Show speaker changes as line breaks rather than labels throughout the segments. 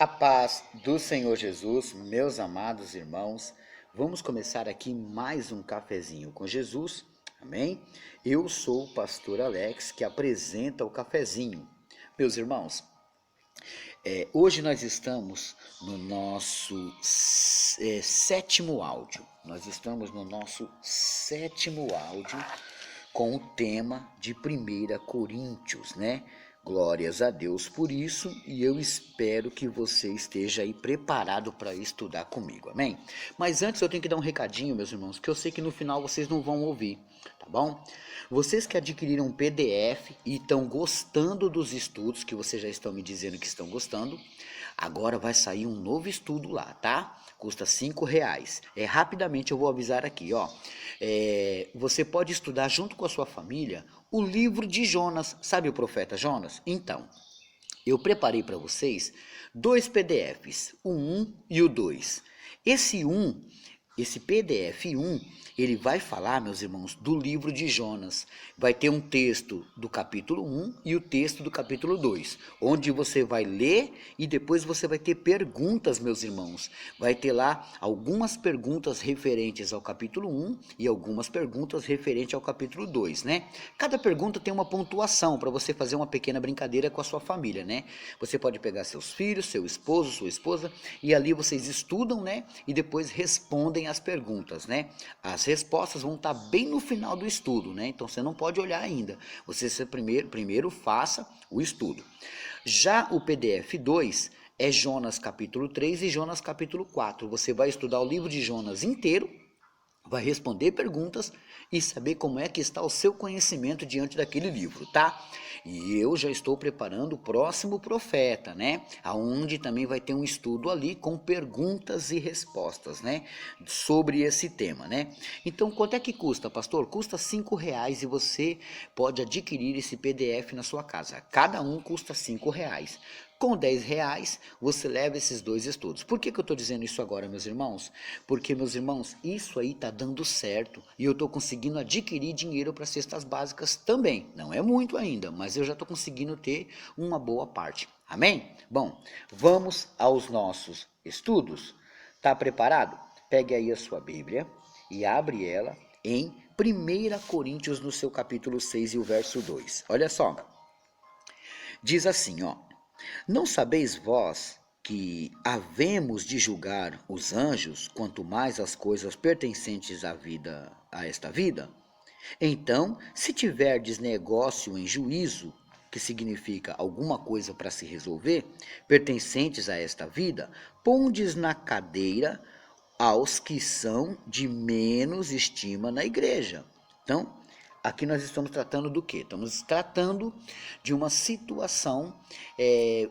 A paz do Senhor Jesus, meus amados irmãos, vamos começar aqui mais um cafezinho com Jesus, amém? Eu sou o pastor Alex que apresenta o cafezinho. Meus irmãos, hoje nós estamos no nosso sétimo áudio. Nós estamos no nosso sétimo áudio com o tema de 1 Coríntios, né? Glórias a Deus por isso, e eu espero que você esteja aí preparado para estudar comigo, amém? Mas antes eu tenho que dar um recadinho, meus irmãos, que eu sei que no final vocês não vão ouvir, tá bom? Vocês que adquiriram um PDF e estão gostando dos estudos, que vocês já estão me dizendo que estão gostando, agora vai sair um novo estudo lá, tá? Custa R$ 5. Rapidamente eu vou avisar aqui, ó. Você pode estudar junto com a sua família o livro de Jonas. Sabe o profeta Jonas? Então, eu preparei para vocês dois PDFs, o 1 e o 2. Esse PDF 1, ele vai falar, meus irmãos, do livro de Jonas. Vai ter um texto do capítulo 1 e o texto do capítulo 2, onde você vai ler e depois você vai ter perguntas, meus irmãos. Vai ter lá algumas perguntas referentes ao capítulo 1 e algumas perguntas referentes ao capítulo 2, né? Cada pergunta tem uma pontuação para você fazer uma pequena brincadeira com a sua família, né? Você pode pegar seus filhos, seu esposo, sua esposa, e ali vocês estudam, né? E depois respondem as perguntas, né? As respostas vão estar bem no final do estudo, né? Então você não pode olhar ainda. Você primeiro faça o estudo. Já o PDF 2 é Jonas capítulo 3 e Jonas capítulo 4. Você vai estudar o livro de Jonas inteiro, vai responder perguntas e saber como é que está o seu conhecimento diante daquele livro, tá? E eu já estou preparando o próximo profeta, né? Aonde também vai ter um estudo ali com perguntas e respostas, né? Sobre esse tema, né? Então, quanto é que custa, pastor? Custa R$ 5 e você pode adquirir esse PDF na sua casa. Cada um custa R$ 5. Com R$ 10 você leva esses dois estudos. Por que eu estou dizendo isso agora, meus irmãos? Porque, meus irmãos, isso aí está dando certo e eu estou conseguindo adquirir dinheiro para cestas básicas também. Não é muito ainda, mas eu já estou conseguindo ter uma boa parte. Amém? Bom, vamos aos nossos estudos. Está preparado? Pegue aí a sua Bíblia e abre ela em 1 Coríntios, no seu capítulo 6 e o verso 2. Olha só. Diz assim, ó. Não sabeis vós que havemos de julgar os anjos, quanto mais as coisas pertencentes a esta vida? Então, se tiverdes negócio em juízo, que significa alguma coisa para se resolver, pertencentes a esta vida, pondes na cadeira aos que são de menos estima na igreja. Então, aqui nós estamos tratando do quê? Estamos tratando de uma situação,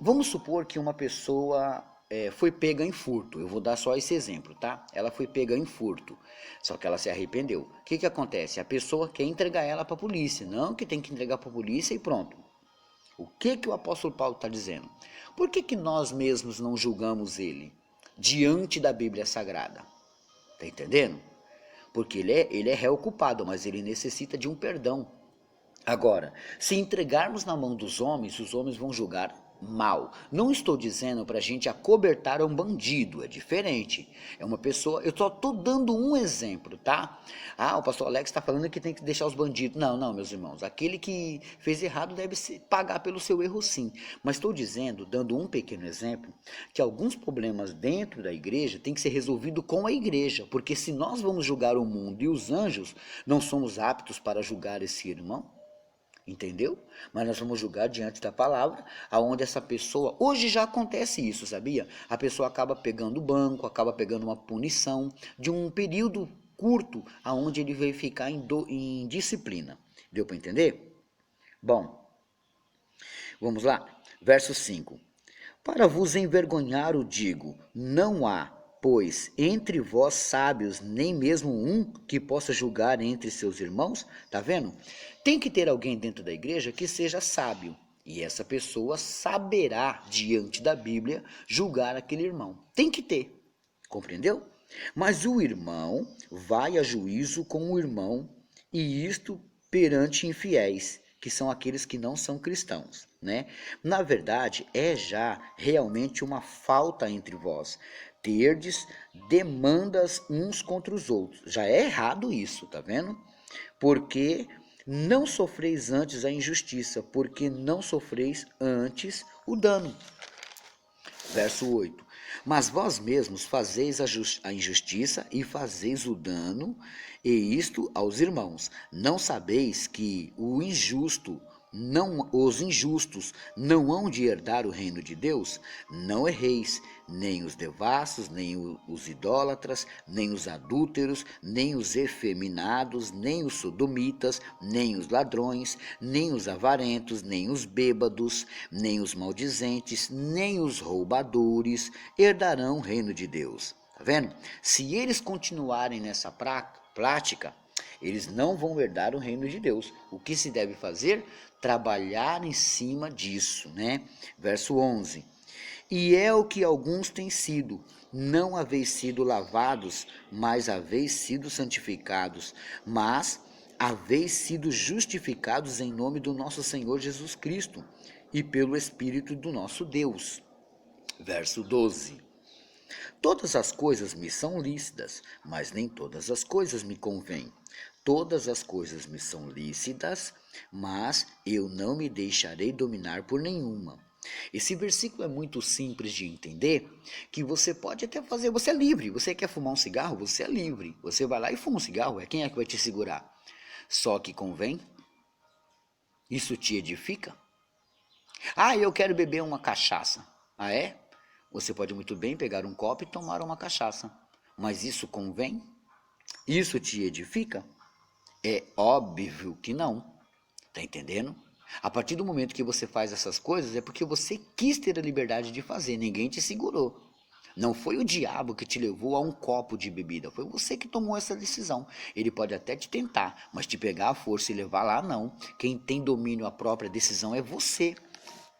vamos supor que uma pessoa foi pega em furto. Eu vou dar só esse exemplo, tá? Ela foi pega em furto, só que ela se arrependeu. O que acontece? A pessoa quer entregar ela para a polícia, não que tem que entregar para a polícia e pronto. O que o apóstolo Paulo está dizendo? Por que nós mesmos não julgamos ele diante da Bíblia Sagrada? Está entendendo? Porque ele é réu culpado, mas ele necessita de um perdão. Agora, se entregarmos na mão dos homens, os homens vão julgar mal. Não estou dizendo para a gente acobertar um bandido, é diferente. É uma pessoa, eu só estou dando um exemplo, tá? Ah, o pastor Alex está falando que tem que deixar os bandidos. Não, não, meus irmãos, aquele que fez errado deve pagar pelo seu erro sim. Mas estou dizendo, dando um pequeno exemplo, que alguns problemas dentro da igreja têm que ser resolvidos com a igreja, porque se nós vamos julgar o mundo e os anjos, não somos aptos para julgar esse irmão. Entendeu? Mas nós vamos julgar diante da palavra, aonde essa pessoa, hoje já acontece isso, sabia? A pessoa acaba pegando o banco, acaba pegando uma punição de um período curto, aonde ele vai ficar em disciplina. Deu para entender? Bom, vamos lá. Verso 5. Para vos envergonhar o digo, não há, pois, entre vós sábios, nem mesmo um que possa julgar entre seus irmãos. Tá vendo? Tem que ter alguém dentro da igreja que seja sábio. E essa pessoa saberá, diante da Bíblia, julgar aquele irmão. Tem que ter. Compreendeu? Mas o irmão vai a juízo com o irmão, e isto perante infiéis, que são aqueles que não são cristãos, né? Na verdade, é já realmente uma falta entre vós, terdes demandas uns contra os outros. Já é errado isso, tá vendo? Porque não sofreis antes a injustiça, porque não sofreis antes o dano. Verso 8. Mas vós mesmos fazeis a injustiça e fazeis o dano, e isto aos irmãos. Não sabeis que os injustos não hão de herdar o reino de Deus? Não erreis, nem os devassos, nem os idólatras, nem os adúlteros, nem os efeminados, nem os sodomitas, nem os ladrões, nem os avarentos, nem os bêbados, nem os maldizentes, nem os roubadores herdarão o reino de Deus. Tá vendo? Se eles continuarem nessa prática, eles não vão herdar o reino de Deus. O que se deve fazer? Trabalhar em cima disso, né? Verso 11. E é o que alguns têm sido, não haveis sido lavados, mas haveis sido santificados, mas haveis sido justificados em nome do nosso Senhor Jesus Cristo e pelo Espírito do nosso Deus. Verso 12. Todas as coisas me são lícitas, mas nem todas as coisas me convêm. Todas as coisas me são lícitas, mas eu não me deixarei dominar por nenhuma. Esse versículo é muito simples de entender, que você pode até fazer, você é livre, você quer fumar um cigarro, você é livre. Você vai lá e fuma um cigarro, quem é que vai te segurar? Só que convém? Isso te edifica? Ah, eu quero beber uma cachaça. Ah, é? Você pode muito bem pegar um copo e tomar uma cachaça. Mas isso convém? Isso te edifica? É óbvio que não. Tá entendendo? A partir do momento que você faz essas coisas, é porque você quis ter a liberdade de fazer, ninguém te segurou. Não foi o diabo que te levou a um copo de bebida, foi você que tomou essa decisão. Ele pode até te tentar, mas te pegar à força e levar lá, não. Quem tem domínio à própria decisão é você.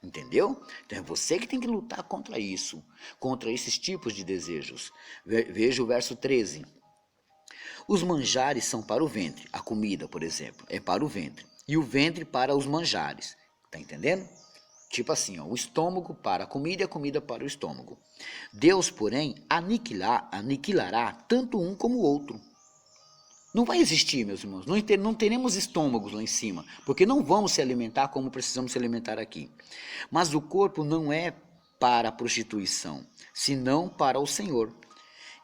Entendeu? Então é você que tem que lutar contra isso, contra esses tipos de desejos. Veja o verso 13. Os manjares são para o ventre, a comida, por exemplo, é para o ventre, e o ventre para os manjares. Tá entendendo? Tipo assim, ó, o estômago para a comida e a comida para o estômago. Deus, porém, aniquilará tanto um como o outro. Não vai existir, meus irmãos, não teremos estômagos lá em cima, porque não vamos se alimentar como precisamos se alimentar aqui. Mas o corpo não é para a prostituição, senão para o Senhor,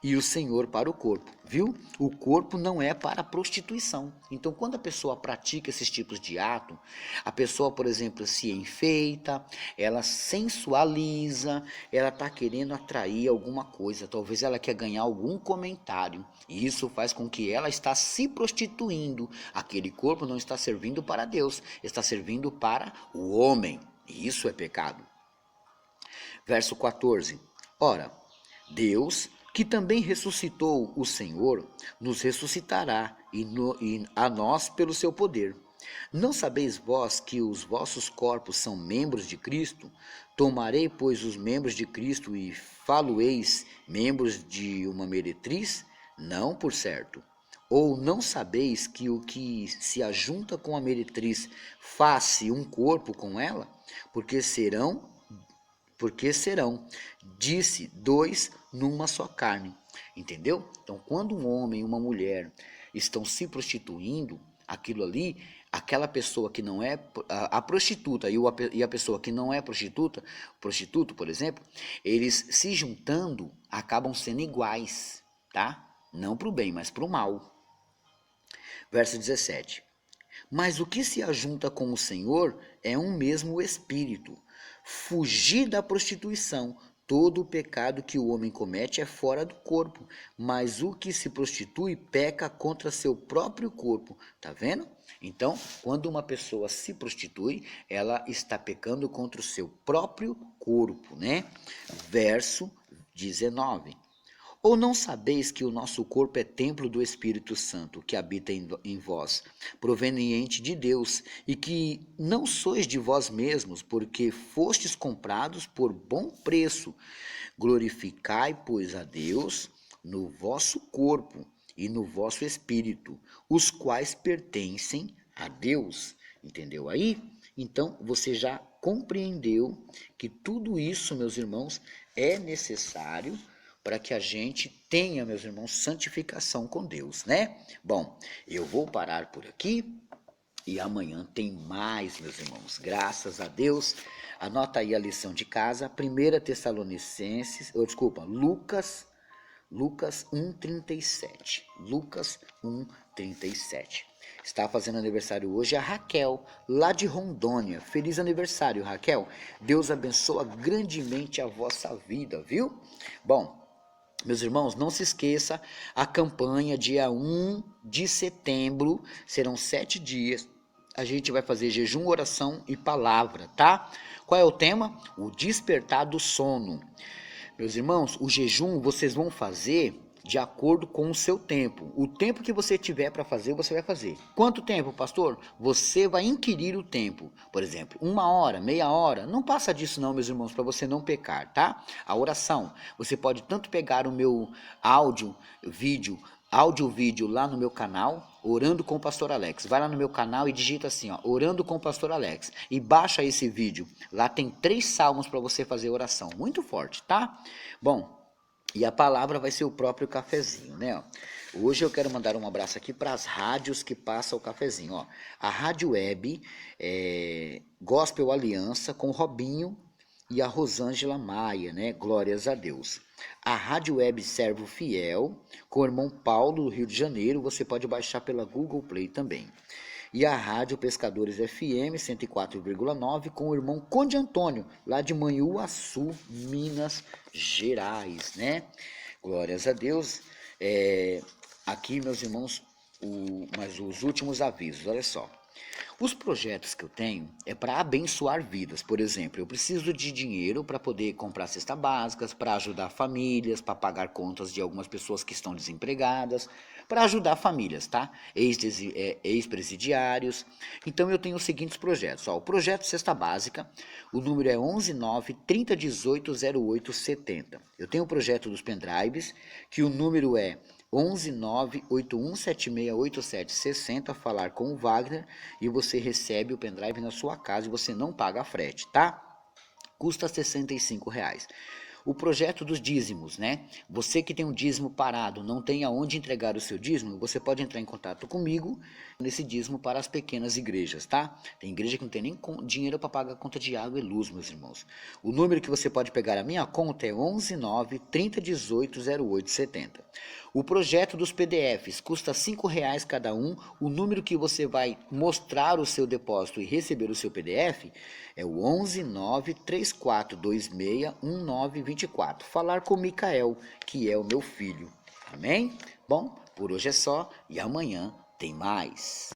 e o Senhor para o corpo, viu? O corpo não é para a prostituição. Então, quando a pessoa pratica esses tipos de ato, a pessoa, por exemplo, se enfeita, ela sensualiza, ela está querendo atrair alguma coisa, talvez ela quer ganhar algum comentário, e isso faz com que ela está se prostituindo. Aquele corpo não está servindo para Deus, está servindo para o homem, e isso é pecado. Verso 14. Ora, Deus, que também ressuscitou o Senhor, nos ressuscitará e a nós pelo seu poder. Não sabeis vós que os vossos corpos são membros de Cristo? Tomarei, pois, os membros de Cristo e falo-eis membros de uma meretriz? Não, por certo. Ou não sabeis que o que se ajunta com a meretriz faz-se um corpo com ela? Porque serão, disse, dois numa só carne. Entendeu? Então, quando um homem e uma mulher estão se prostituindo, aquilo ali, aquela pessoa que não é a prostituta e a pessoa que não é prostituto, por exemplo, eles se juntando acabam sendo iguais, tá? Não para o bem, mas para o mal. Verso 17. Mas o que se ajunta com o Senhor é um mesmo espírito. Fugir da prostituição. Todo o pecado que o homem comete é fora do corpo, mas o que se prostitui peca contra seu próprio corpo. Tá vendo? Então, quando uma pessoa se prostitui, ela está pecando contra o seu próprio corpo, né? Verso 19. Ou não sabeis que o nosso corpo é templo do Espírito Santo, que habita em vós, proveniente de Deus, e que não sois de vós mesmos, porque fostes comprados por bom preço? Glorificai, pois, a Deus no vosso corpo e no vosso espírito, os quais pertencem a Deus. Entendeu aí? Então você já compreendeu que tudo isso, meus irmãos, é necessário para que a gente tenha, meus irmãos, santificação com Deus, né? Bom, eu vou parar por aqui e amanhã tem mais, meus irmãos. Graças a Deus. Anota aí a lição de casa, 1 Tessalonicenses, Lucas 1:37. Lucas 1:37. Está fazendo aniversário hoje a Raquel, lá de Rondônia. Feliz aniversário, Raquel. Deus abençoa grandemente a vossa vida, viu? Bom, meus irmãos, não se esqueça, a campanha dia 1 de setembro, serão 7 dias, a gente vai fazer jejum, oração e palavra, tá? Qual é o tema? O despertar do sono. Meus irmãos, o jejum vocês vão fazer de acordo com o seu tempo. O tempo que você tiver para fazer, você vai fazer. Quanto tempo, pastor? Você vai inquirir o tempo. Por exemplo, 1 hora, meia hora. Não passa disso não, meus irmãos, para você não pecar, tá? A oração. Você pode tanto pegar o meu áudio, vídeo lá no meu canal, Orando com o Pastor Alex. Vai lá no meu canal e digita assim, ó, Orando com o Pastor Alex. E baixa esse vídeo. Lá tem 3 salmos para você fazer oração. Muito forte, tá? Bom, e a palavra vai ser o próprio cafezinho, né? Hoje eu quero mandar um abraço aqui para as rádios que passam o cafezinho, ó. A Rádio Web, Gospel Aliança, com o Robinho e a Rosângela Maia, né? Glórias a Deus. A Rádio Web Servo Fiel, com o irmão Paulo, do Rio de Janeiro, você pode baixar pela Google Play também. E a Rádio Pescadores FM 104,9 com o irmão Conde Antônio, lá de Manhuaçu, Minas Gerais, né? Glórias a Deus. Aqui, meus irmãos, mas os últimos avisos, olha só. Os projetos que eu tenho é para abençoar vidas. Por exemplo, eu preciso de dinheiro para poder comprar cestas básicas, para ajudar famílias, para pagar contas de algumas pessoas que estão desempregadas, para ajudar famílias, tá? Ex-presidiários. Então eu tenho os seguintes projetos. Ó, o projeto Cesta Básica, o número é 119-3018-0870. Eu tenho o projeto dos pendrives, que o número é 11981768760, falar com o Wagner, e você recebe o pendrive na sua casa e você não paga frete, tá? Custa R$65. O projeto dos dízimos, né? Você que tem um dízimo parado, não tem aonde entregar o seu dízimo, você pode entrar em contato comigo nesse dízimo para as pequenas igrejas, tá? Tem igreja que não tem nem dinheiro para pagar a conta de água e luz, meus irmãos. O número que você pode pegar a minha conta é 119-3018-0870. O projeto dos PDFs custa R$5 cada um. O número que você vai mostrar o seu depósito e receber o seu PDF é o 119-3426-1924. Falar com Micael, que é o meu filho. Amém? Bom, por hoje é só e amanhã tem mais.